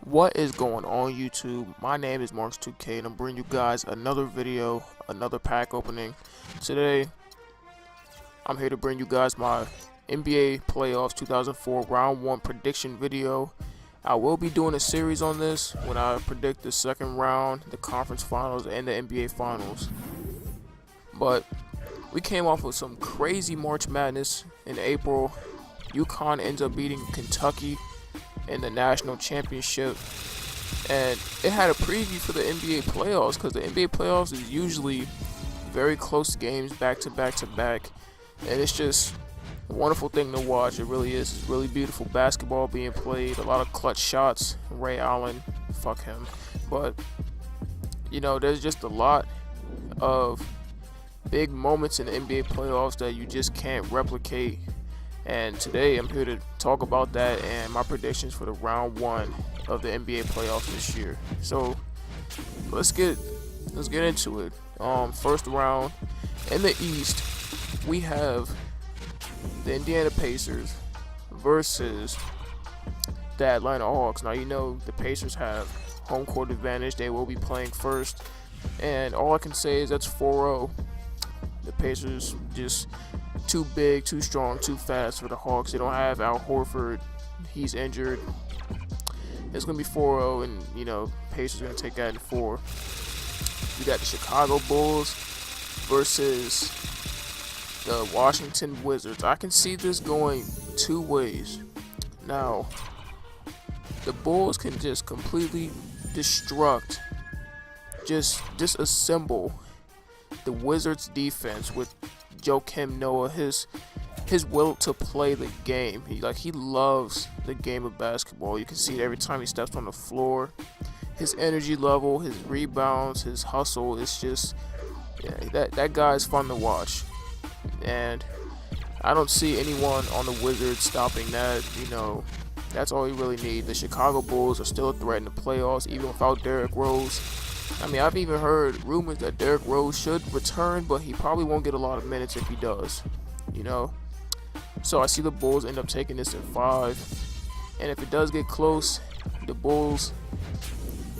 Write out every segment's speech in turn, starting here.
What is going on YouTube? My name is Marks2K and I'm bringing you guys another video, another pack opening. Today, I'm here to bring you guys my NBA Playoffs 2004 Round 1 prediction video. I will be doing a series on this when I predict the second round, the conference finals, and the NBA finals. But we came off with some crazy March Madness in April. UConn ends up beating Kentucky in the national championship, and it had a preview for the NBA playoffs because the NBA playoffs is usually very close games back to back to back, and it's just a wonderful thing to watch. It really is. It's really beautiful basketball being played, a lot of clutch shots. Ray Allen, fuck him, but you know, there's just a lot of big moments in the NBA playoffs that you just can't replicate. And today I'm here to talk about that and my predictions for the round 1 of the NBA playoffs this year. So let's get into it. First round in the East, we have the Indiana Pacers versus the Atlanta Hawks. Now you know the Pacers have home court advantage. They will be playing first, and all I can say is that's 4-0. The Pacers just too big, too strong, too fast for the Hawks. They don't have Al Horford. He's injured. It's going to be 4-0, and, you know, Pacers are going to take that in 4. You got the Chicago Bulls versus the Washington Wizards. I can see this going two ways. Now, the Bulls can just completely destruct, just disassemble the Wizards defense with Joakim Noah, his will to play the game. He loves the game of basketball. You can see it every time he steps on the floor. His energy level, his rebounds, his hustle, it's just, yeah, that guy is fun to watch. And I don't see anyone on the Wizards stopping that. You know, that's all you really need. The Chicago Bulls are still a threat in the playoffs, even without Derrick Rose. I mean, I've even heard rumors that Derrick Rose should return, but he probably won't get a lot of minutes if he does, you know. So I see the Bulls end up taking this in 5, and if it does get close, the Bulls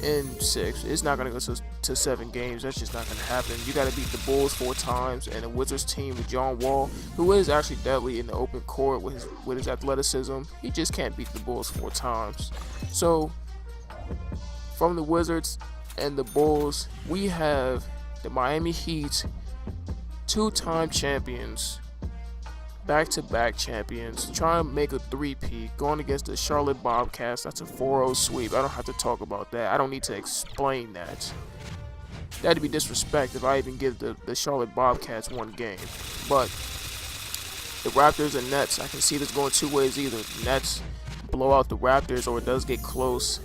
in 6. It's not going to go to 7 games. That's just not going to happen. You got to beat the Bulls 4 times, and the Wizards team with John Wall, who is actually deadly in the open court with his athleticism, he just can't beat the Bulls 4 times. So from the Wizards and the Bulls, we have the Miami Heat, 2-time champions, back-to-back champions, trying to make a 3-peat, going against the Charlotte Bobcats. That's a 4-0 sweep. I don't have to talk about that. I don't need to explain that. That'd be disrespect if I even give the Charlotte Bobcats 1 game. But the Raptors and Nets, I can see this going 2 ways either. The Nets blow out the Raptors, or it does get close.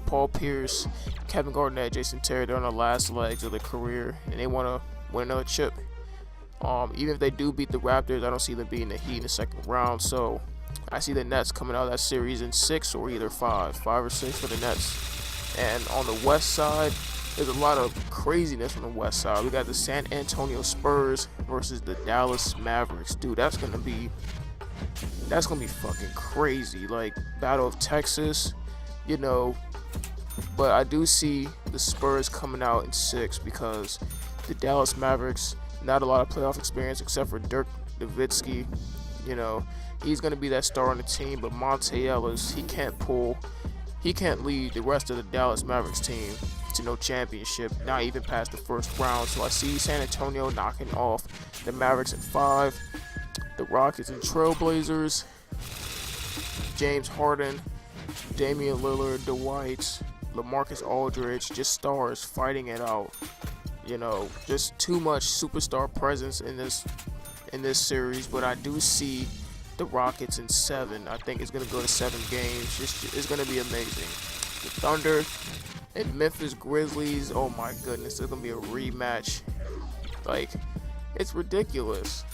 Paul Pierce, Kevin Garnett, Jason Terry, they're on the last legs of their career, and they want to win another chip. Even if they do beat the Raptors, I don't see them beating the Heat in the second round. So I see the Nets coming out of that series in 6 or either 5 or 6 for the Nets. And on the West side, there's a lot of craziness on the West side. We got the San Antonio Spurs versus the Dallas Mavericks. Dude, that's gonna be fucking crazy. Like Battle of Texas, you know. But I do see the Spurs coming out in 6 because the Dallas Mavericks, not a lot of playoff experience except for Dirk Nowitzki. You know, he's going to be that star on the team, but Monte Ellis, he can't lead the rest of the Dallas Mavericks team to no championship, not even past the first round. So I see San Antonio knocking off the Mavericks in 5. The Rockets and Trailblazers, James Harden, Damian Lillard, Dwight, LaMarcus Aldridge, just stars fighting it out. You know, just too much superstar presence in this series. But I do see the Rockets in 7. I think it's going to go to 7 games. It's going to be amazing. The Thunder and Memphis Grizzlies, oh my goodness, it's going to be a rematch. Like, it's ridiculous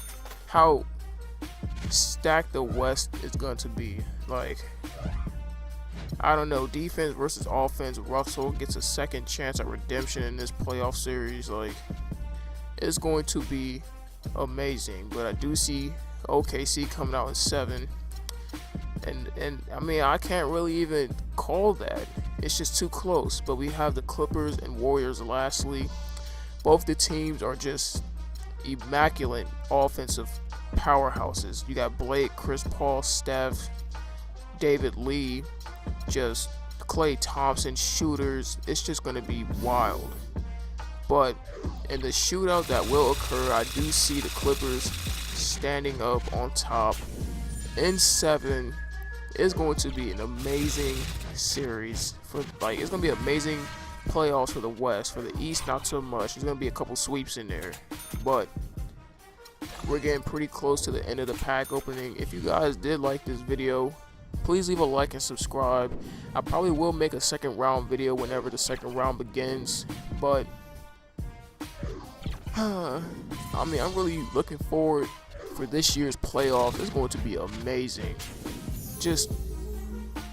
how stacked the West is going to be. Like, I don't know, defense versus offense. Russell gets a second chance at redemption in this playoff series. Like, it's going to be amazing. But I do see OKC coming out in 7. And I mean, I can't really even call that. It's just too close. But we have the Clippers and Warriors lastly. Both the teams are just immaculate offensive powerhouses. You got Blake, Chris Paul, Steph, David Lee, just Klay Thompson shooters. It's just going to be wild. But in the shootout that will occur, I do see the Clippers standing up on top in 7. It's going to be an amazing series it's going to be amazing playoffs for the West. For the East, not so much. There's going to be a couple sweeps in there, but we're getting pretty close to the end of the pack opening. If you guys did like this video, please leave a like and subscribe. I probably will make a second round video whenever the second round begins, but I mean, I'm really looking forward for this year's playoffs. It's going to be amazing. Just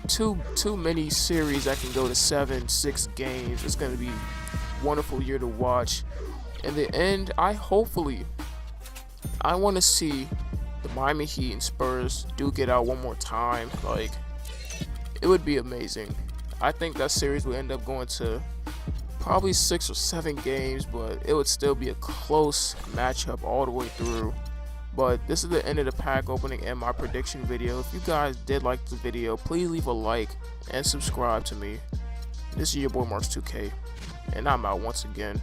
too many series that can go to 7-6 games. It's going to be a wonderful year to watch. In the end, I want to see the Miami Heat and Spurs do get out one more time. Like, it would be amazing. I think that series will end up going to probably 6 or 7 games, but it would still be a close matchup all the way through. But this is the end of the pack opening and my prediction video. If you guys did like the video, please leave a like and subscribe to me. This is your boy Marks2K, and I'm out once again.